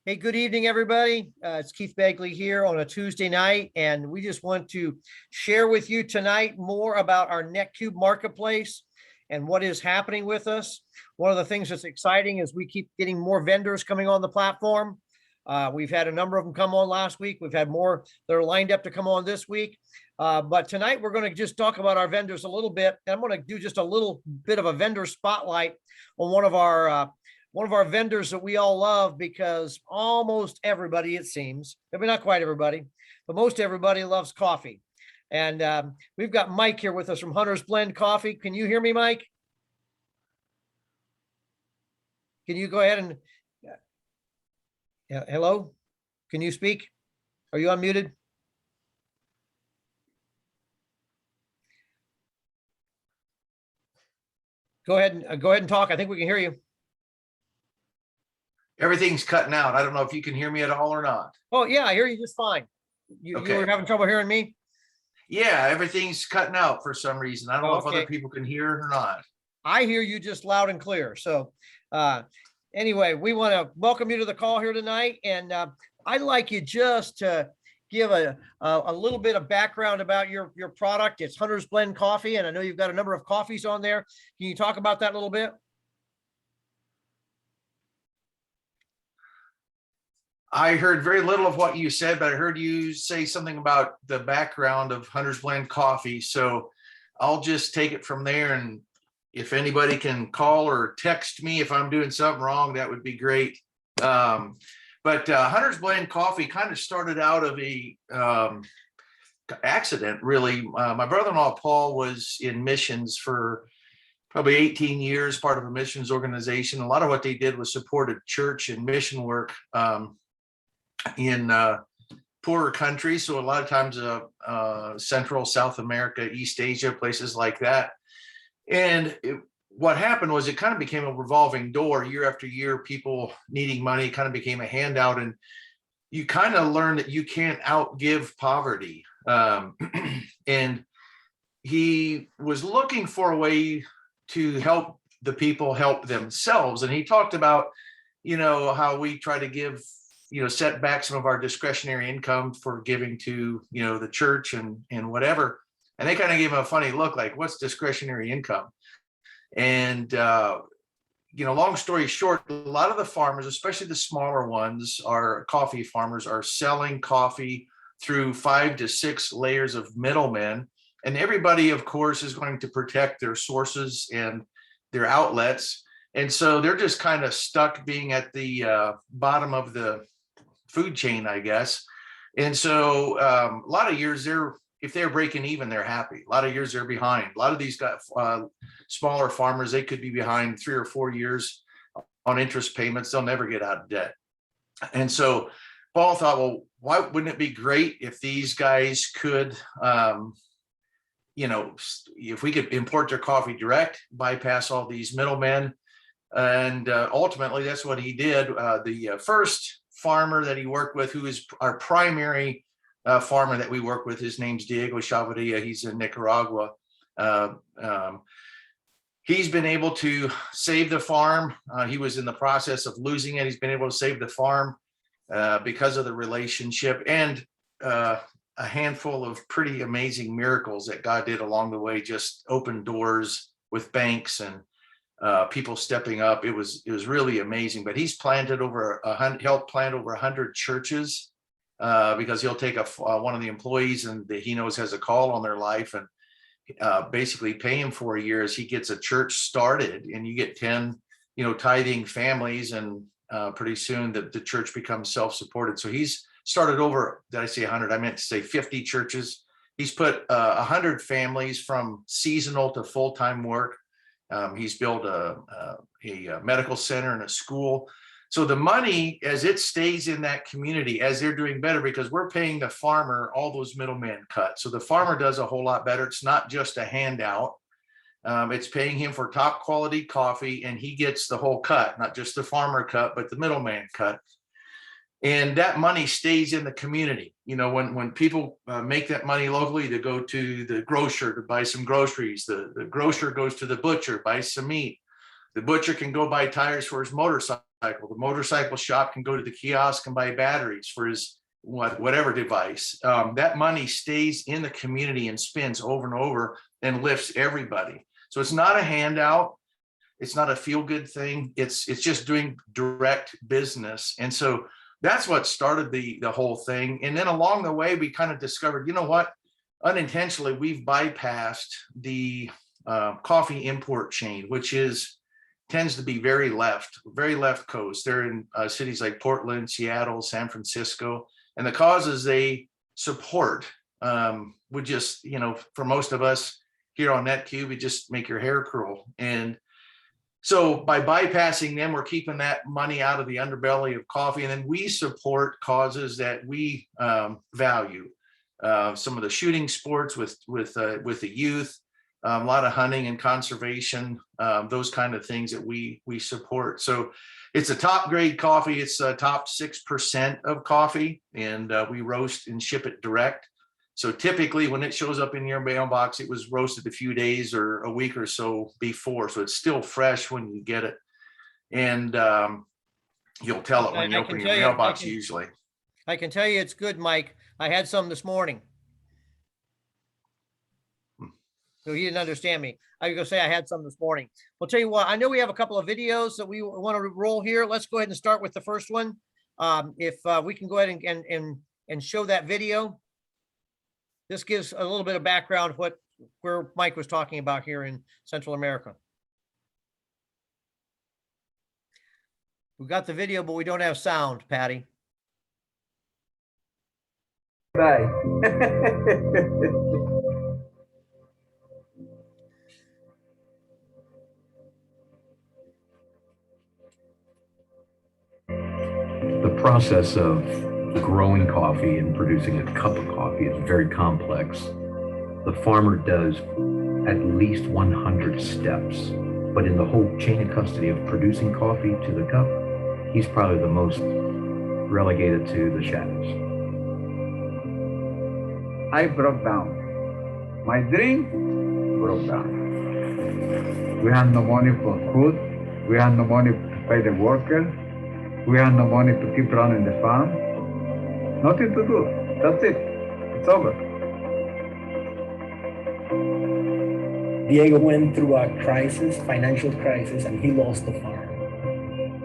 Hey, good evening, everybody. It's Keith Begley here on a Tuesday night, and we just want to share with you tonight more about our NetQube MarketPlace and what is happening with us. One of the things that's exciting is we keep getting more vendors coming on the platform. We've had a number of them come on last week. We've had more that are lined up to come on this week. But tonight we're going to just talk about our vendors a little bit. And I'm going to do just a little bit of a vendor spotlight on one of our vendors that we all love, because almost everybody, it seems, maybe not quite everybody, but most everybody loves coffee. And we've got Mike here with us from Hunter's Blend Coffee. Can you hear me, Mike? Can you go ahead and, hello? Can you speak? Are you unmuted? Go ahead and talk. I think we can hear you. Everything's cutting out. I don't know if you can hear me at all or not. Oh, yeah, I hear you just fine. You were having trouble hearing me? Yeah, everything's cutting out for some reason. I don't know if other people can hear it or not. I hear you just loud and clear. So anyway, we want to welcome you to the call here tonight. And I'd like you just to give a little bit of background about your product. It's Hunter's Blend Coffee, and I know you've got a number of coffees on there. Can you talk about that a little bit? I heard very little of what you said, but I heard you say something about the background of Hunter's Blend Coffee. So I'll just take it from there. And if anybody can call or text me if I'm doing something wrong, that would be great. But Hunter's Blend Coffee kind of started out of a accident, really. My brother-in-law, Paul, was in missions for probably 18 years, part of a missions organization. A lot of what they did was supported church and mission work in poorer countries. So a lot of times Central, South America, East Asia, places like that. And what happened was it kind of became a revolving door. Year after year, people needing money kind of became a handout. And you kind of learn that you can't outgive poverty. And he was looking for a way to help the people help themselves. And he talked about, how we try to give, set back some of our discretionary income for giving to, the church and whatever. And they kind of gave him a funny look, like, what's discretionary income? And, long story short, a lot of the farmers, especially the smaller ones, our coffee farmers, are selling coffee through 5 to 6 layers of middlemen. And everybody, of course, is going to protect their sources and their outlets. And so they're just kind of stuck being at the bottom of the food chain, I guess. And so a lot of years if they're breaking even, they're happy. A lot of years they're behind. A lot of these smaller farmers, they could be behind 3 or 4 years on interest payments. They'll never get out of debt. And so Paul thought, well, why wouldn't it be great if these guys could, if we could import their coffee direct, bypass all these middlemen. And ultimately, that's what he did. The first farmer that he worked with, who is our primary farmer that we work with, his name's Diego Chavarria. He's in Nicaragua. He's been able to save the farm. He was in the process of losing it. He's been able to save the farm because of the relationship and a handful of pretty amazing miracles that God did along the way, just opened doors with banks and people stepping up. It was really amazing. But he's planted helped plant over 100 churches because he'll take one of the employees and he knows has a call on their life and basically pay him for a year as he gets a church started, and you get 10 tithing families, and pretty soon the church becomes self-supported. So he's started over, did I say 100? I meant to say 50 churches. He's put 100 families from seasonal to full-time work. He's built a medical center and a school. So the money, as it stays in that community, as they're doing better, because we're paying the farmer all those middlemen cut. So the farmer does a whole lot better. It's not just a handout. It's paying him for top quality coffee, and he gets the whole cut, not just the farmer cut, but the middleman cut. And that money stays in the community. When people make that money locally, they go to the grocer to buy some groceries. The grocer goes to the butcher, buys some meat. The butcher can go buy tires for his motorcycle. The motorcycle shop can go to the kiosk and buy batteries for his whatever device. That money stays in the community and spins over and over and lifts everybody. So it's not a handout. It's not a feel-good thing. It's just doing direct business. And so that's what started the whole thing. And then along the way, we kind of discovered, you know what? Unintentionally, we've bypassed the coffee import chain, which tends to be very left coast. They're in cities like Portland, Seattle, San Francisco, and the causes they support would just, for most of us here on NetQube, it just make your hair curl. And so by bypassing them, we're keeping that money out of the underbelly of coffee. And then we support causes that we value. Some of the shooting sports with the youth, a lot of hunting and conservation, those kind of things that we support. So it's a top grade coffee. It's top 6% of coffee, and we roast and ship it direct. So typically when it shows up in your mailbox, it was roasted a few days or a week or so before. So it's still fresh when you get it. And you'll tell it when you open your mailbox usually. I can tell you it's good, Mike. I had some this morning. So he didn't understand me. I was going to say I had some this morning. Well, tell you what, I know we have a couple of videos that we want to roll here. Let's go ahead and start with the first one. If we can go ahead and show that video. This gives a little bit of background where Mike was talking about here in Central America. We got the video, but we don't have sound, Patty. Right. The process of growing coffee and producing a cup of coffee is very complex. The farmer does at least 100 steps, but in the whole chain of custody of producing coffee to the cup, he's probably the most relegated to the shadows. I broke down. My dream broke down. We had no money for food. We had no money to pay the workers. We had no money to keep running the farm. Nothing to do. That's it. It's over. Diego went through a crisis, financial crisis, and he lost the farm.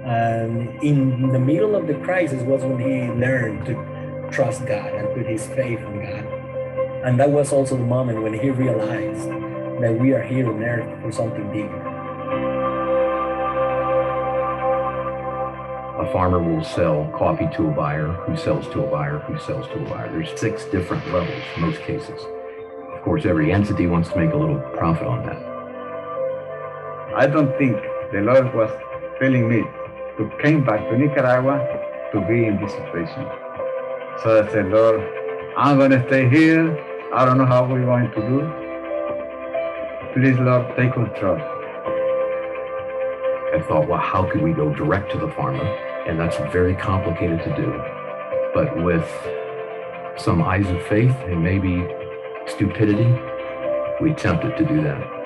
And in the middle of the crisis was when he learned to trust God and put his faith in God. And that was also the moment when he realized that we are here on earth for something bigger. A farmer will sell coffee to a buyer, who sells to a buyer, who sells to a buyer. There's 6 different levels in most cases. Of course, every entity wants to make a little profit on that. I don't think the Lord was telling me to come back to Nicaragua to be in this situation. So I said, Lord, I'm going to stay here. I don't know how we're going to do. Please, Lord, take control. I thought, well, how could we go direct to the farmer? And that's very complicated to do. But with some eyes of faith and maybe stupidity, we attempted to do that.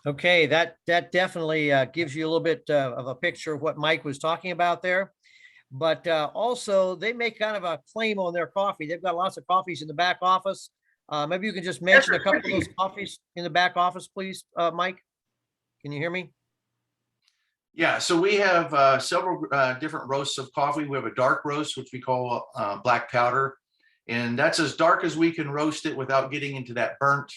Okay, that definitely gives you a little bit of a picture of what Mike was talking about there. But also, they make kind of a claim on their coffee. They've got lots of coffees in the back office. Maybe you can just mention a couple of those coffees in the back office, please, Mike. Can you hear me? Yeah, so we have several different roasts of coffee. We have a dark roast, which we call black powder. And that's as dark as we can roast it without getting into that burnt,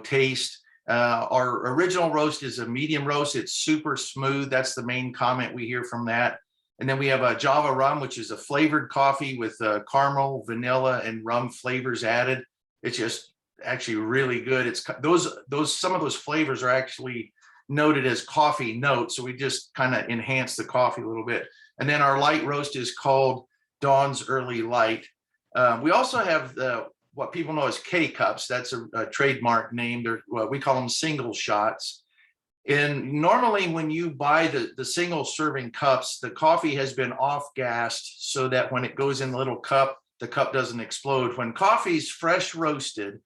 taste. Our original roast is a medium roast. It's super smooth. That's the main comment we hear from that. And then we have a Java rum, which is a flavored coffee with caramel, vanilla, and rum flavors added. It's just actually really good. It's some of those flavors are actually noted as coffee notes. So we just kind of enhance the coffee a little bit. And then our light roast is called Dawn's Early Light. We also have what people know as K-Cups. That's a trademark name. We call them single shots. And normally when you buy the single serving cups, the coffee has been off-gassed so that when it goes in the little cup, the cup doesn't explode. When coffee's fresh roasted,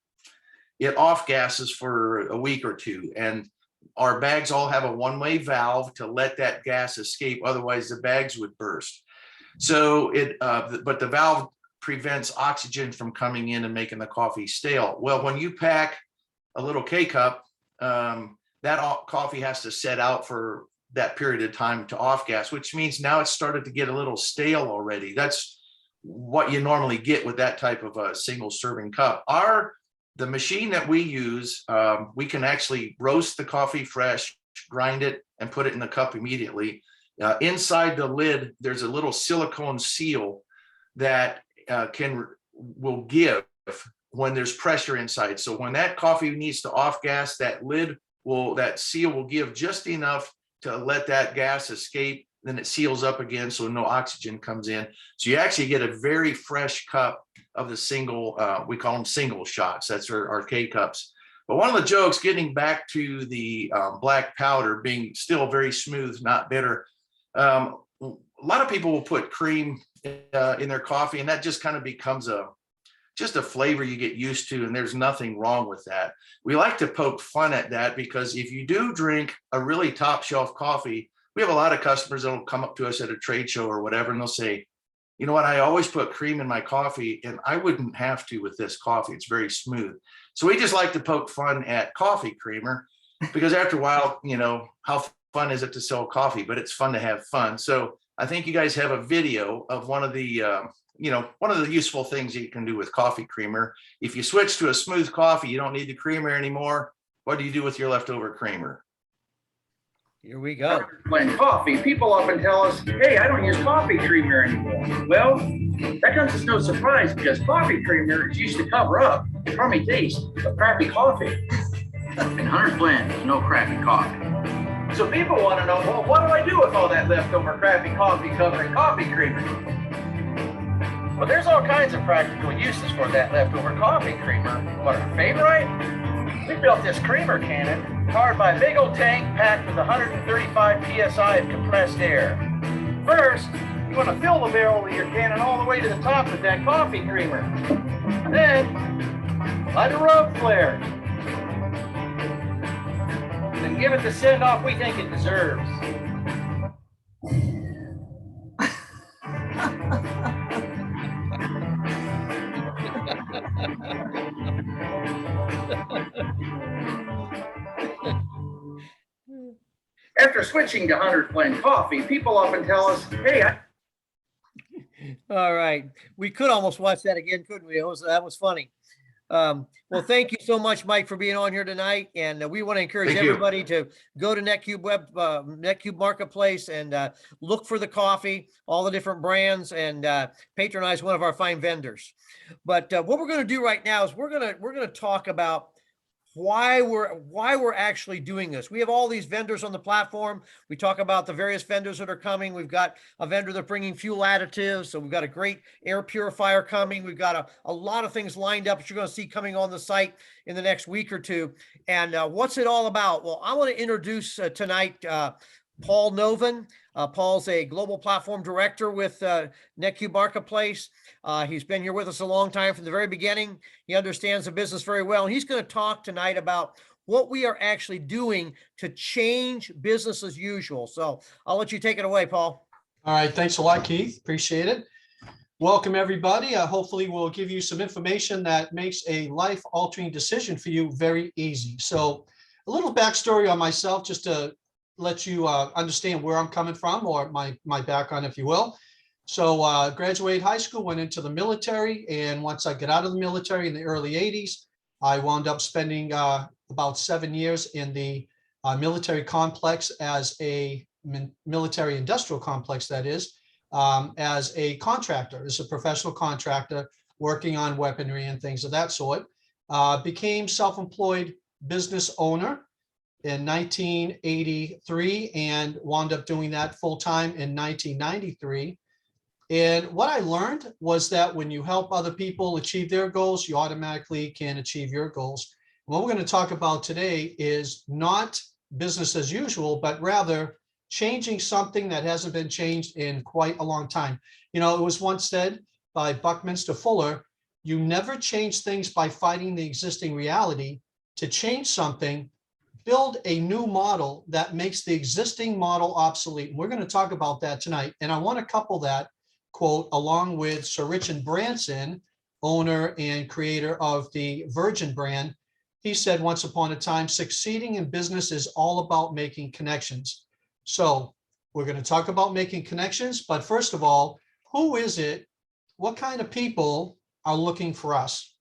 it off-gasses for a week or two. And our bags all have a one-way valve to let that gas escape. Otherwise, the bags would burst. So but the valve prevents oxygen from coming in and making the coffee stale. Well, when you pack a little K-Cup, that coffee has to set out for that period of time to off gas, which means now it's started to get a little stale already. That's what you normally get with that type of a single serving cup. The machine that we use, we can actually roast the coffee fresh, grind it, and put it in the cup immediately. Inside the lid, there's a little silicone seal that will give when there's pressure inside. So when that coffee needs to off gas, that seal will give just enough to let that gas escape. Then it seals up again so no oxygen comes in. So you actually get a very fresh cup of the single, we call them single shots. That's our K-Cups. But one of the jokes, getting back to the black powder being still very smooth, not bitter, a lot of people will put cream in their coffee, and that just kind of becomes just a flavor you get used to, and there's nothing wrong with that. We like to poke fun at that because if you do drink a really top shelf coffee, we have a lot of customers that will come up to us at a trade show or whatever, and they'll say, you know what, I always put cream in my coffee, and I wouldn't have to with this coffee. It's very smooth. So we just like to poke fun at coffee creamer because after a while, how fun is it to sell coffee? But it's fun to have fun. So I think you guys have a video of one of the useful things that you can do with coffee creamer. If you switch to a smooth coffee, you don't need the creamer anymore. What do you do with your leftover creamer? Here we go. When coffee, people often tell us, hey, I don't use coffee creamer anymore. Well, that comes as no surprise because coffee creamer is used to cover up the crummy taste of crappy coffee. And Hunter's Blend is no crappy coffee. So people want to know, well, what do I do with all that leftover crappy coffee covering coffee creamer? Well, there's all kinds of practical uses for that leftover coffee creamer. But our favorite? We built this creamer cannon powered by a big old tank packed with 135 psi of compressed air. First, you want to fill the barrel of your cannon all the way to the top with that coffee creamer. Then, light a road flare. Then give it the send-off we think it deserves. After switching to Hunter's Blend coffee, people often tell us, hey, All right. We could almost watch that again, couldn't we? That was funny. Well, thank you so much, Mike, for being on here tonight. And we want to encourage everybody to go to NetQube Marketplace and look for the coffee, all the different brands, and patronize one of our fine vendors. But what we're going to do right now is we're going to talk about why we're actually doing this. We have all these vendors on the platform. We talk about the various vendors that are coming. We've got a vendor that's bringing fuel additives. So we've got a great air purifier coming. We've got a lot of things lined up that you're going to see coming on the site in the next week or two. And what's it all about? Well, I want to introduce tonight Paul Novin. Paul's a global platform director with NetQube Marketplace. He's been here with us a long time from the very beginning. He understands the business very well. And he's going to talk tonight about what we are actually doing to change business as usual. So I'll let you take it away, Paul. All right. Thanks a lot, Keith. Appreciate it. Welcome, everybody. Hopefully we'll give you some information that makes a life-altering decision for you very easy. So a little backstory on myself, just to let you understand where I'm coming from, or my background, if you will. So graduated high school, went into the military. And once I got out of the military in the early 80s, I wound up spending about 7 years in the military complex as a military industrial complex, that is. as a contractor, as a professional contractor, working on weaponry and things of that sort. Became self-employed business owner in 1983 and wound up doing that full-time in 1993. And what I learned was that when you help other people achieve their goals, you automatically can achieve your goals. What we're going to talk about today is not business as usual, but rather changing something that hasn't been changed in quite a long time. You know, it was once said by Buckminster Fuller, you never change things by fighting the existing reality. To change something, build a new model that makes the existing model obsolete. And we're going to talk about that tonight. And I want to couple that quote along with Sir Richard Branson, owner and creator of the Virgin brand. He said once upon a time, succeeding in business is all about making connections. So we're going to talk about making connections, but first of all, who is it? What kind of people are looking for us?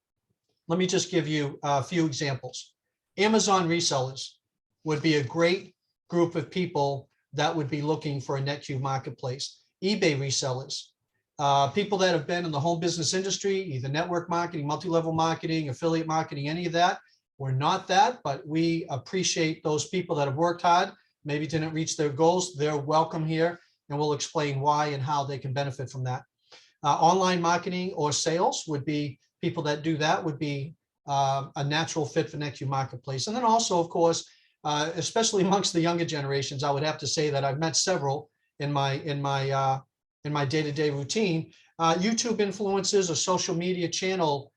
Let me just give you a few examples. Amazon resellers would be a great group of people that would be looking for a NetQube marketplace. eBay resellers, people that have been in the home business industry, either network marketing, multi-level marketing, affiliate marketing, any of that. We're not that, but we appreciate those people that have worked hard, maybe didn't reach their goals. They're welcome here, and we'll explain why and how they can benefit from that. Online marketing or sales would be people that do that would be a natural fit for NetQube Marketplace. And then also, of course, especially amongst the younger generations, I would have to say that I've met several in my day-to-day routine, YouTube influencers or social media channel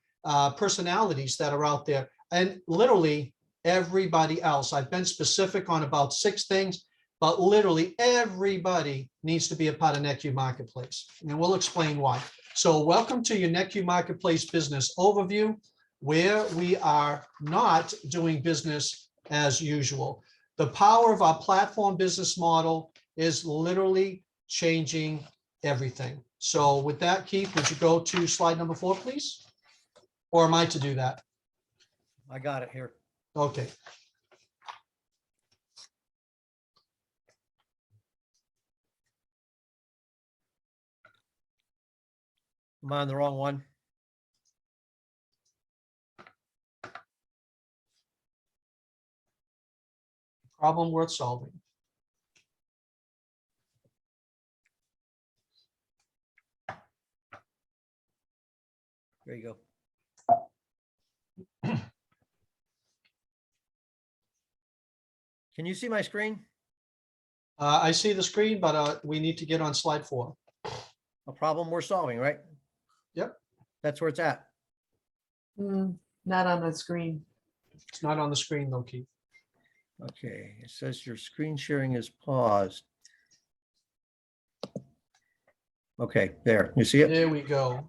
personalities that are out there, and literally everybody else. I've been specific on about 6 things, but literally everybody needs to be a part of NetQube Marketplace, and we'll explain why. So welcome to your NetQube Marketplace business overview, where we are not doing business as usual. The power of our platform business model is literally changing everything. So with that, Keith, would you go to slide number 4, please? Or am I to do that? I got it here. Okay. Am I on the wrong one? Problem worth solving. There you go. Can you see my screen? I see the screen, but we need to get on slide 4. A problem we're solving, right? Yep. That's where it's at. Not on the screen. It's not on the screen though, Keith. Okay, it says your screen sharing is paused. Okay, there, you see it? There we go.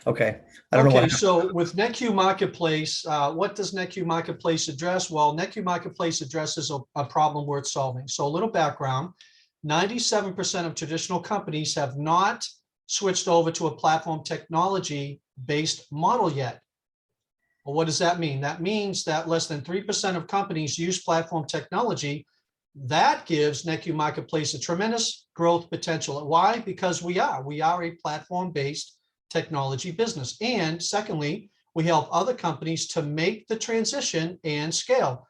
Okay, I don't know Okay, what, so with NetQube Marketplace, what does NetQube Marketplace address? Well, NetQube Marketplace addresses a problem worth solving. So a little background, 97% of traditional companies have not switched over to a platform technology-based model yet. Well, what does that mean? That means that less than 3% of companies use platform technology. That gives NetQube Marketplace a tremendous growth potential. Why? Because we are a platform-based technology business. And secondly, we help other companies to make the transition and scale.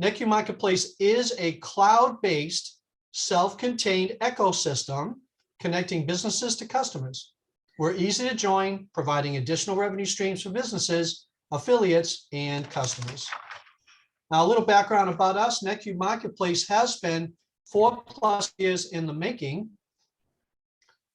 NetQube Marketplace is a cloud-based, self-contained ecosystem connecting businesses to customers. We're easy to join, providing additional revenue streams for businesses, affiliates, and customers. Now, a little background about us. NetQube Marketplace has been 4+ years in the making.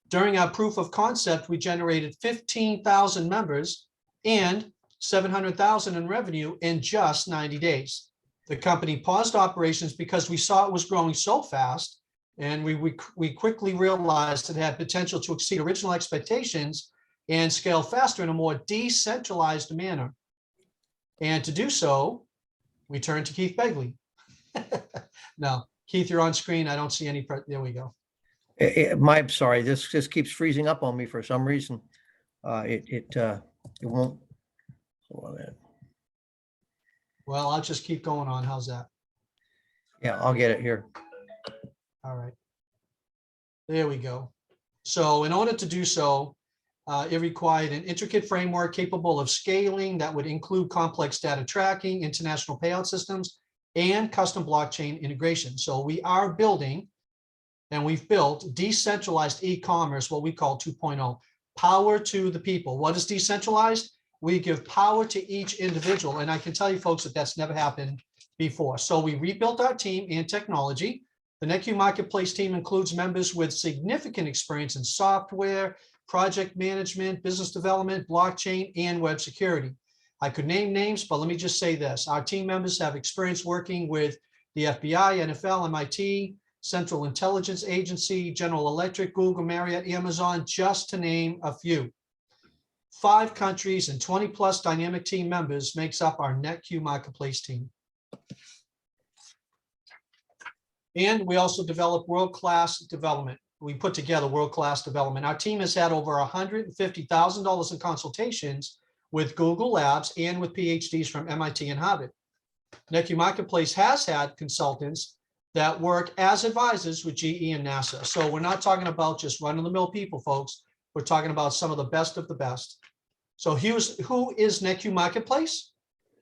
During our proof of concept, we generated 15,000 members and 700,000 in revenue in just 90 days. The company paused operations because we saw it was growing so fast, and we quickly realized it had potential to exceed original expectations and scale faster in a more decentralized manner. And to do so, we turned to Keith Begley. No, Keith, you're on screen. I don't see any. There we go. sorry, this just keeps freezing up on me for some reason. It won't. Hold on a minute. Well, I'll just keep going on. How's that? Yeah, I'll get it here. All right. There we go. So in order to do so, it required an intricate framework capable of scaling that would include complex data tracking, international payout systems, and custom blockchain integration. So we are building, and we've built decentralized e-commerce, what we call 2.0, power to the people. What is decentralized? We give power to each individual. And I can tell you folks that that's never happened before. So we rebuilt our team and technology. The NetQube MarketPlace team includes members with significant experience in software, project management, business development, blockchain, and web security. I could name names, but let me just say this. Our team members have experience working with the FBI, NFL, MIT, Central Intelligence Agency, General Electric, Google, Marriott, Amazon, just to name a few. 5 countries and 20 plus dynamic team members makes up our NetQube MarketPlace team. And we also develop world-class development. We put together world-class development. Our team has had over $150,000 in consultations with Google Labs and with PhDs from MIT and Harvard. NetQube MarketPlace has had consultants that work as advisors with GE and NASA. So we're not talking about just run-of-the-mill people, folks. We're talking about some of the best of the best. So who is NetQube MarketPlace?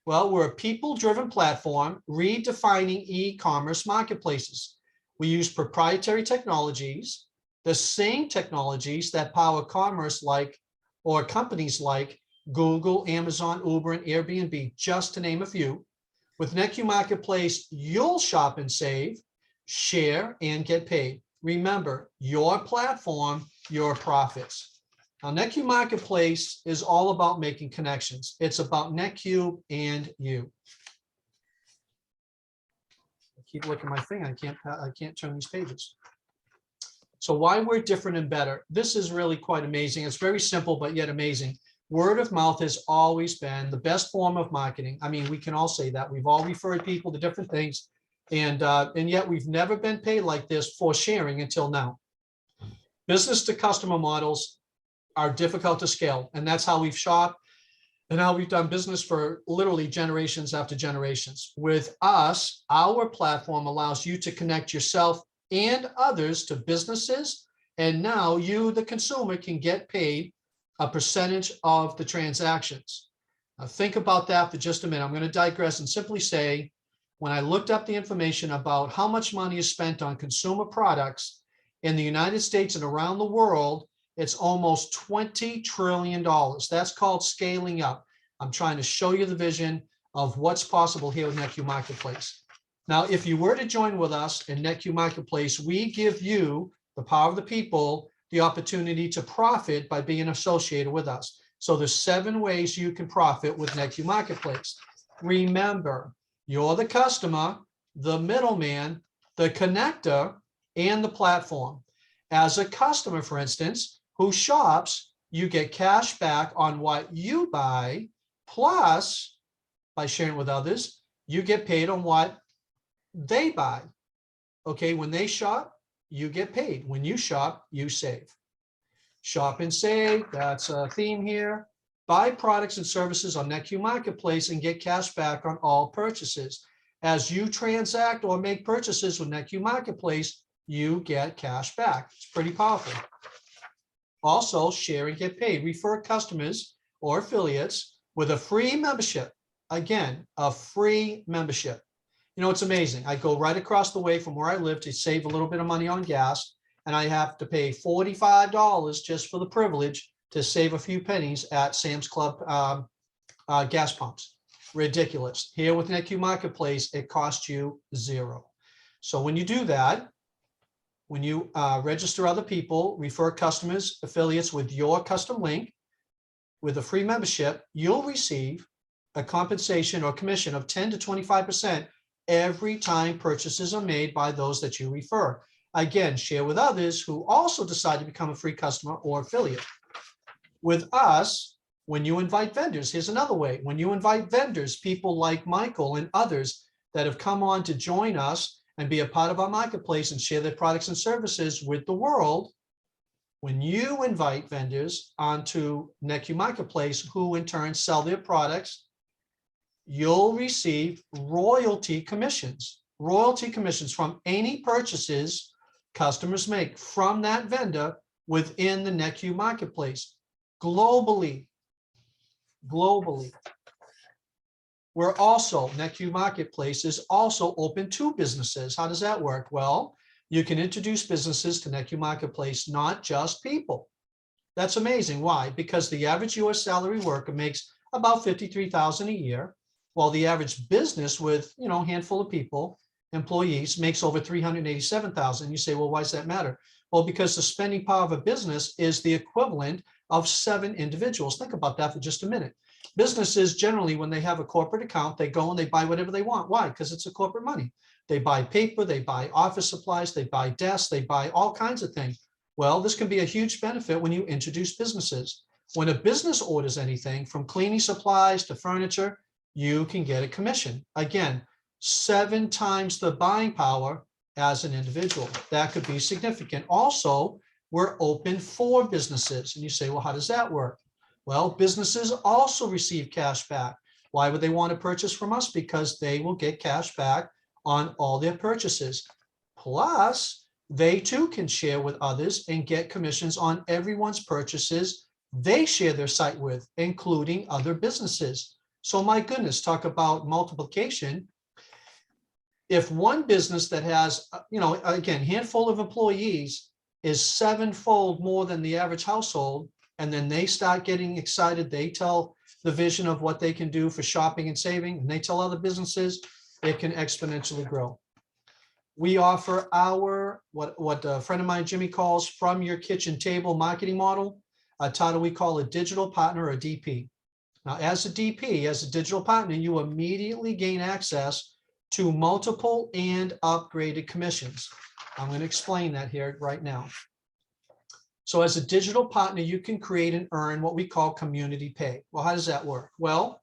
Well, we're a people-driven platform redefining e-commerce marketplaces. We use proprietary technologies, the same technologies that power commerce or companies like Google, Amazon, Uber, and Airbnb, just to name a few. With NetQube MarketPlace, you'll shop and save, share, and get paid. Remember, your platform, your profits. Now, NetQube MarketPlace is all about making connections. It's about NetQube and you. I keep looking at my thing. I can't turn these pages. So why we're different and better? This is really quite amazing. It's very simple, but yet amazing. Word of mouth has always been the best form of marketing. I mean, we can all say that. We've all referred people to different things, and yet we've never been paid like this for sharing until now. Business to customer models are difficult to scale, and that's how we've shopped and how we've done business for literally generations after generations. With us, our platform allows you to connect yourself and others to businesses, and now you, the consumer, can get paid a percentage of the transactions. Now think about that for just a minute. I'm going to digress and simply say, when I looked up the information about how much money is spent on consumer products in the United States and around the world, it's almost $20 trillion. That's called scaling up. I'm trying to show you the vision of what's possible here with NetQube MarketPlace. Now, if you were to join with us in NetQube MarketPlace, we give you, the power of the people, the opportunity to profit by being associated with us. So there's 7 ways you can profit with NetQube MarketPlace. Remember, you're the customer, the middleman, the connector, and the platform. As a customer, for instance, who shops, you get cash back on what you buy, plus by sharing with others, you get paid on what they buy. Okay, when they shop, you get paid. When you shop, you save. Shop and save, that's a theme here. Buy products and services on NetQube MarketPlace and get cash back on all purchases. As you transact or make purchases with NetQube MarketPlace, you get cash back. It's pretty powerful. Also, share and get paid. Refer customers or affiliates with a free membership. Again, a free membership. You know, it's amazing. I go right across the way from where I live to save a little bit of money on gas, and I have to pay $45 just for the privilege to save a few pennies at Sam's Club gas pumps. Ridiculous. Here with NetQube MarketPlace, it costs you $0. So when you do that, when you register other people, refer customers, affiliates with your custom link with a free membership, you'll receive a compensation or commission of 10 to 25% every time purchases are made by those that you refer. Again, share with others who also decide to become a free customer or affiliate. With us, when you invite vendors, here's another way. When you invite vendors, people like Michael and others that have come on to join us and be a part of our marketplace and share their products and services with the world, when you invite vendors onto NetQube MarketPlace, who in turn sell their products, you'll receive royalty commissions from any purchases customers make from that vendor within the NetQube Marketplace. Globally, we're also, NetQube Marketplace is also open to businesses. How does that work? Well, you can introduce businesses to NetQube Marketplace, not just people. That's amazing. Why? Because the average US salary worker makes about $53,000 a year, while the average business with, a handful of people, employees, makes over $387,000. You say, well, why does that matter? Well, because the spending power of a business is the equivalent of 7 individuals. Think about that for just a minute. Businesses generally, when they have a corporate account, they go and they buy whatever they want. Why? Because it's a corporate money. They buy paper, they buy office supplies, they buy desks, they buy all kinds of things. Well, this can be a huge benefit when you introduce businesses. When a business orders anything from cleaning supplies to furniture, you can get a commission. Again, 7 times the buying power as an individual. That could be significant. Also, we're open for businesses. And you say, well, how does that work? Well, businesses also receive cash back. Why would they want to purchase from us? Because they will get cash back on all their purchases. Plus, they too can share with others and get commissions on everyone's purchases they share their site with, including other businesses. So my goodness, talk about multiplication. If one business that has, again, handful of employees is 7-fold more than the average household, and then they start getting excited, they tell the vision of what they can do for shopping and saving, and they tell other businesses, it can exponentially grow. We offer our, what a friend of mine, Jimmy, calls from your kitchen table marketing model, a title we call a digital partner or DP. Now, as a DP, as a digital partner, you immediately gain access to multiple and upgraded commissions. I'm going to explain that here right now. So as a digital partner, you can create and earn what we call community pay. Well, how does that work? Well,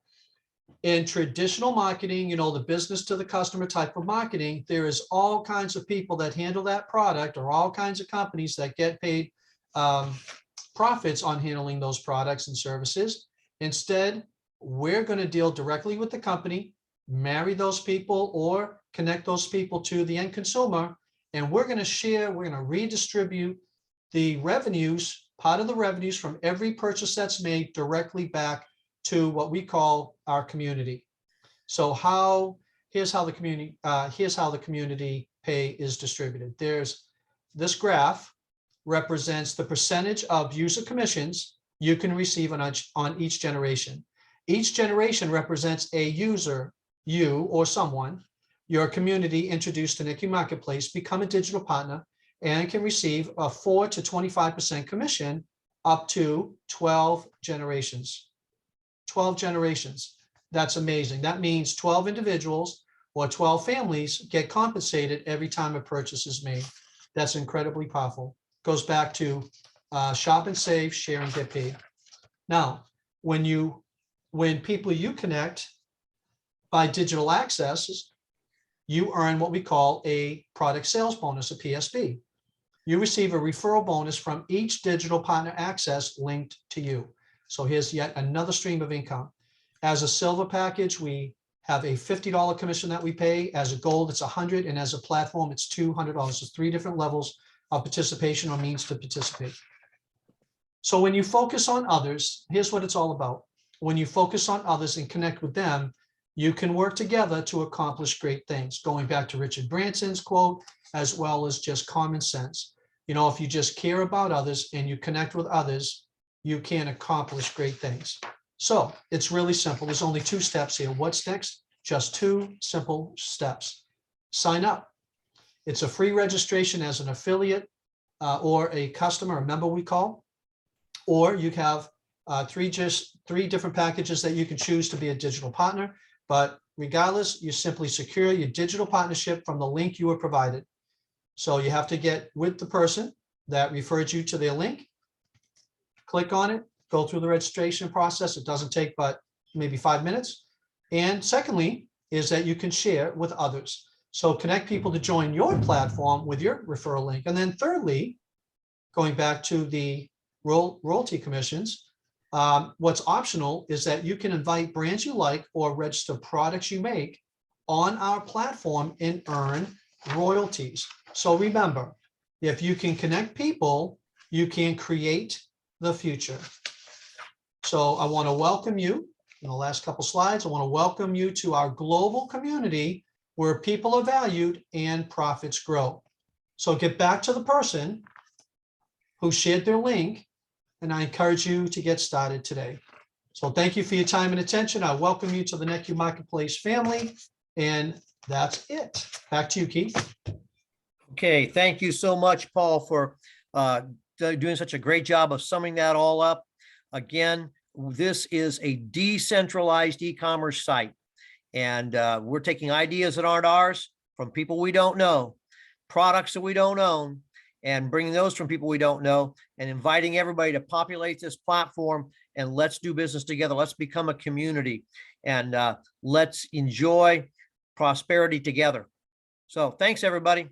in traditional marketing, the business to the customer type of marketing, there is all kinds of people that handle that product, or all kinds of companies that get paid profits on handling those products and services. Instead, we're going to deal directly with the company, marry those people or connect those people to the end consumer, and we're going to redistribute the revenues, part of the revenues from every purchase that's made directly back to what we call our community. So here's how the community pay is distributed. There's this graph represents the percentage of user commissions you can receive on each generation. Each generation represents a user, you or someone, your community introduced to NetQube Marketplace, become a digital partner, and can receive a 4 to 25% commission up to 12 generations. 12 generations. That's amazing. That means 12 individuals or 12 families get compensated every time a purchase is made. That's incredibly powerful. Goes back to shop and save, share and get paid. Now, when people you connect by digital accesses, you earn what we call a product sales bonus, a PSB. You receive a referral bonus from each digital partner access linked to you. So here's yet another stream of income. As a silver package, we have a $50 commission that we pay. As a gold, it's $100, and as a platform, it's $200. So 3 different levels of participation or means to participate. So when you focus on others, here's what it's all about. When you focus on others and connect with them, you can work together to accomplish great things. Going back to Richard Branson's quote, as well as just common sense. If you just care about others and you connect with others, you can accomplish great things. So it's really simple. There's only 2 steps here. What's next? Just 2 simple steps. Sign up. It's a free registration as an affiliate or a customer, a member we call, or you have 3 different packages that you can choose to be a digital partner. But regardless, you simply secure your digital partnership from the link you were provided. So you have to get with the person that referred you to their link, click on it, go through the registration process. It doesn't take but maybe 5 minutes. And secondly, is that you can share with others. So connect people to join your platform with your referral link. And then thirdly, going back to the royalty commissions, what's optional is that you can invite brands you like or register products you make on our platform and earn royalties. So remember, if you can connect people you can create the future. So I want to welcome you. In the last couple slides, I want to welcome you to our global community where people are valued and profits grow. So get back to the person who shared their link, and I encourage you to get started today. So thank you for your time and attention. I welcome you to the NetQube MarketPlace family, and that's it. Back to you, Keith. Okay, thank you so much, Paul, for doing such a great job of summing that all up. Again, this is a decentralized e-commerce site, and we're taking ideas that aren't ours from people we don't know, products that we don't own, and bringing those from people we don't know, and inviting everybody to populate this platform, and let's do business together. Let's become a community, and let's enjoy prosperity together. So thanks, everybody.